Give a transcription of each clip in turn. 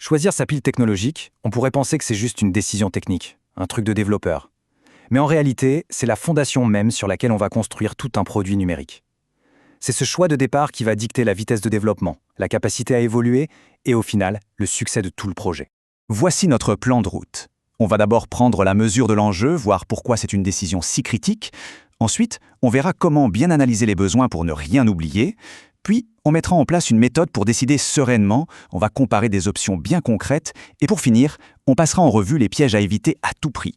Choisir sa pile technologique, on pourrait penser que c'est juste une décision technique, un truc de développeur. Mais en réalité, c'est la fondation même sur laquelle on va construire tout un produit numérique. C'est ce choix de départ qui va dicter la vitesse de développement, la capacité à évoluer et au final, le succès de tout le projet. Voici notre plan de route. On va d'abord prendre la mesure de l'enjeu, voir pourquoi c'est une décision si critique. Ensuite, on verra comment bien analyser les besoins pour ne rien oublier. Puis, on mettra en place une méthode pour décider sereinement, on va comparer des options bien concrètes, et pour finir, on passera en revue les pièges à éviter à tout prix.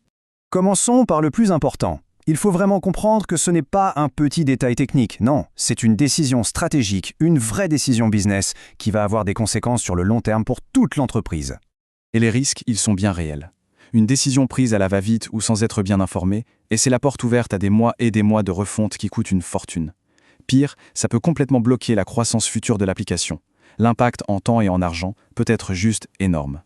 Commençons par le plus important. Il faut vraiment comprendre que ce n'est pas un petit détail technique, non, c'est une décision stratégique, une vraie décision business qui va avoir des conséquences sur le long terme pour toute l'entreprise. Et les risques, ils sont bien réels. Une décision prise à la va-vite ou sans être bien informée, et c'est la porte ouverte à des mois et des mois de refonte qui coûtent une fortune. Pire, ça peut complètement bloquer la croissance future de l'application. L'impact en temps et en argent peut être juste énorme.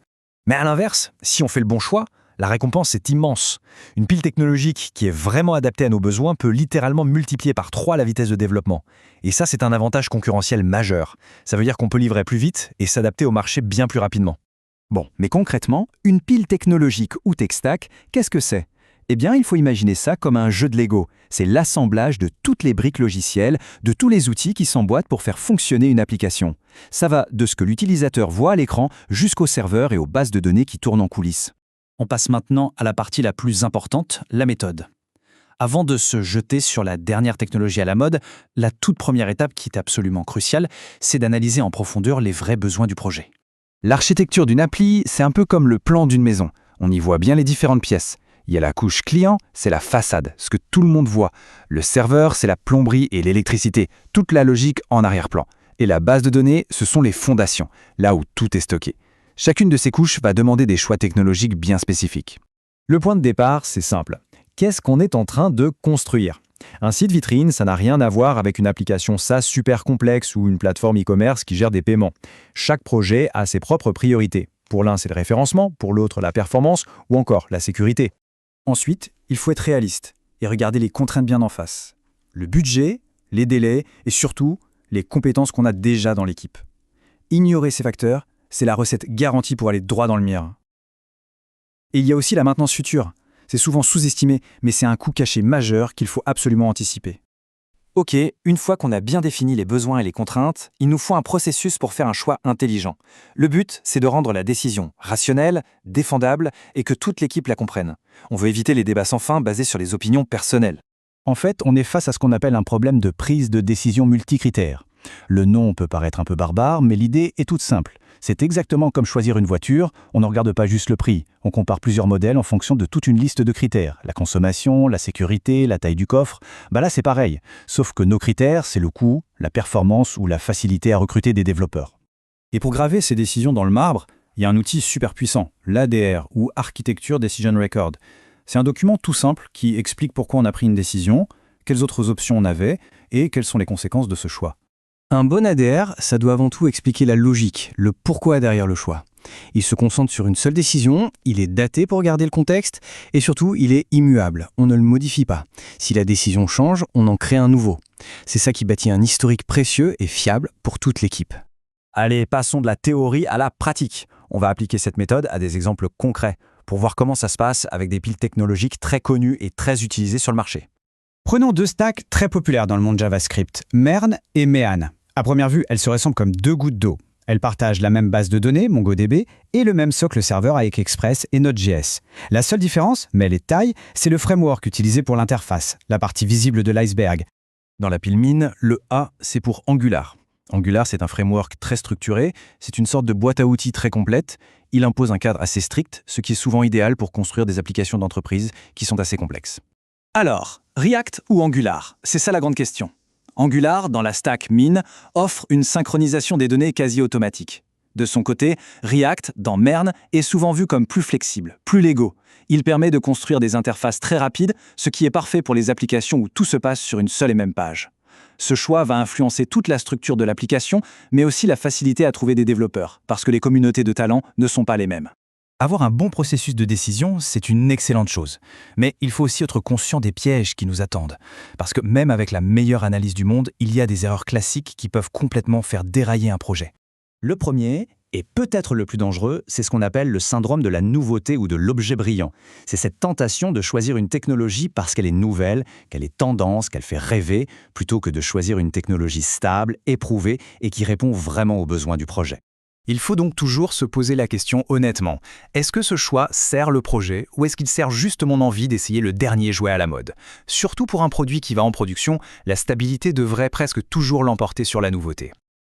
Mais à l'inverse, si on fait le bon choix, la récompense est immense. Une pile technologique qui est vraiment adaptée à nos besoins peut littéralement multiplier par 3 la vitesse de développement. Et ça, c'est un avantage concurrentiel majeur. Ça veut dire qu'on peut livrer plus vite et s'adapter au marché bien plus rapidement. Bon, mais concrètement, une pile technologique ou tech stack, qu'est-ce que c'est ? Eh bien, il faut imaginer ça comme un jeu de Lego. C'est l'assemblage de toutes les briques logicielles, de tous les outils qui s'emboîtent pour faire fonctionner une application. Ça va de ce que l'utilisateur voit à l'écran jusqu'aux serveurs et aux bases de données qui tournent en coulisses. On passe maintenant à la partie la plus importante, la méthode. Avant de se jeter sur la dernière technologie à la mode, la toute première étape qui est absolument cruciale, c'est d'analyser en profondeur les vrais besoins du projet. L'architecture d'une appli, c'est un peu comme le plan d'une maison. On y voit bien les différentes pièces. Il y a la couche client, c'est la façade, ce que tout le monde voit. Le serveur, c'est la plomberie et l'électricité, toute la logique en arrière-plan. Et la base de données, ce sont les fondations, là où tout est stocké. Chacune de ces couches va demander des choix technologiques bien spécifiques. Le point de départ, c'est simple. Qu'est-ce qu'on est en train de construire ? Un site vitrine, ça n'a rien à voir avec une application SaaS super complexe ou une plateforme e-commerce qui gère des paiements. Chaque projet a ses propres priorités. Pour l'un, c'est le référencement, pour l'autre, la performance ou encore la sécurité. Ensuite, il faut être réaliste et regarder les contraintes bien en face. Le budget, les délais et surtout, les compétences qu'on a déjà dans l'équipe. Ignorer ces facteurs, c'est la recette garantie pour aller droit dans le mire. Et il y a aussi la maintenance future. C'est souvent sous-estimé, mais c'est un coût caché majeur qu'il faut absolument anticiper. Ok, une fois qu'on a bien défini les besoins et les contraintes, il nous faut un processus pour faire un choix intelligent. Le but, c'est de rendre la décision rationnelle, défendable et que toute l'équipe la comprenne. On veut éviter les débats sans fin basés sur les opinions personnelles. En fait, on est face à ce qu'on appelle un problème de prise de décision multicritère. Le nom peut paraître un peu barbare, mais l'idée est toute simple. C'est exactement comme choisir une voiture, on ne regarde pas juste le prix, on compare plusieurs modèles en fonction de toute une liste de critères. La consommation, la sécurité, la taille du coffre, là c'est pareil. Sauf que nos critères, c'est le coût, la performance ou la facilité à recruter des développeurs. Et pour graver ces décisions dans le marbre, il y a un outil super puissant, l'ADR ou Architecture Decision Record. C'est un document tout simple qui explique pourquoi on a pris une décision, quelles autres options on avait et quelles sont les conséquences de ce choix. Un bon ADR, ça doit avant tout expliquer la logique, le pourquoi derrière le choix. Il se concentre sur une seule décision, il est daté pour garder le contexte, et surtout, il est immuable, on ne le modifie pas. Si la décision change, on en crée un nouveau. C'est ça qui bâtit un historique précieux et fiable pour toute l'équipe. Allez, passons de la théorie à la pratique. On va appliquer cette méthode à des exemples concrets pour voir comment ça se passe avec des piles technologiques très connues et très utilisées sur le marché. Prenons deux stacks très populaires dans le monde JavaScript, Mern et Mehan. À première vue, elles se ressemblent comme deux gouttes d'eau. Elles partagent la même base de données, MongoDB, et le même socle serveur avec Express et Node.js. La seule différence, mais elle est de taille, c'est le framework utilisé pour l'interface, la partie visible de l'iceberg. Dans la pile mine, le A, c'est pour Angular. Angular, c'est un framework très structuré, c'est une sorte de boîte à outils très complète. Il impose un cadre assez strict, ce qui est souvent idéal pour construire des applications d'entreprise qui sont assez complexes. Alors, React ou Angular ? C'est ça la grande question. Angular, dans la stack Min, offre une synchronisation des données quasi automatique. De son côté, React, dans Mern, est souvent vu comme plus flexible, plus Lego. Il permet de construire des interfaces très rapides, ce qui est parfait pour les applications où tout se passe sur une seule et même page. Ce choix va influencer toute la structure de l'application, mais aussi la facilité à trouver des développeurs, parce que les communautés de talents ne sont pas les mêmes. Avoir un bon processus de décision, c'est une excellente chose. Mais il faut aussi être conscient des pièges qui nous attendent. Parce que même avec la meilleure analyse du monde, il y a des erreurs classiques qui peuvent complètement faire dérailler un projet. Le premier, Et peut-être le plus dangereux, c'est ce qu'on appelle le syndrome de la nouveauté ou de l'objet brillant. C'est cette tentation de choisir une technologie parce qu'elle est nouvelle, qu'elle est tendance, qu'elle fait rêver, plutôt que de choisir une technologie stable, éprouvée et qui répond vraiment aux besoins du projet. Il faut donc toujours se poser la question honnêtement. Est-ce que ce choix sert le projet ou est-ce qu'il sert juste mon envie d'essayer le dernier jouet à la mode? Surtout pour un produit qui va en production, la stabilité devrait presque toujours l'emporter sur la nouveauté.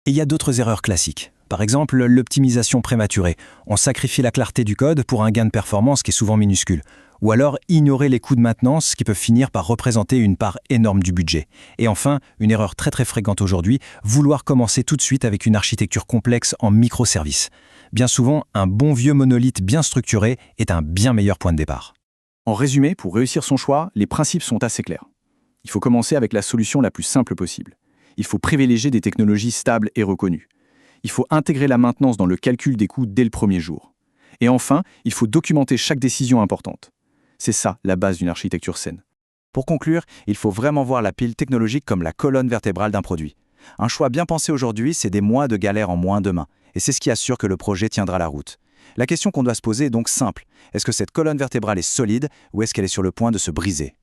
Et il y a d'autres erreurs classiques. Par exemple, l'optimisation prématurée. On sacrifie la clarté du code pour un gain de performance qui est souvent minuscule. Ou alors ignorer les coûts de maintenance qui peuvent finir par représenter une part énorme du budget. Et enfin, une erreur très fréquente aujourd'hui, vouloir commencer tout de suite avec une architecture complexe en microservices. Bien souvent, un bon vieux monolithe bien structuré est un bien meilleur point de départ. En résumé, pour réussir son choix, les principes sont assez clairs. Il faut commencer avec la solution la plus simple possible. Il faut privilégier des technologies stables et reconnues. Il faut intégrer la maintenance dans le calcul des coûts dès le premier jour. Et enfin, il faut documenter chaque décision importante. C'est ça, la base d'une architecture saine. Pour conclure, il faut vraiment voir la pile technologique comme la colonne vertébrale d'un produit. Un choix bien pensé aujourd'hui, c'est des mois de galère en moins demain. Et c'est ce qui assure que le projet tiendra la route. La question qu'on doit se poser est donc simple. Est-ce que cette colonne vertébrale est solide ou est-ce qu'elle est sur le point de se briser ?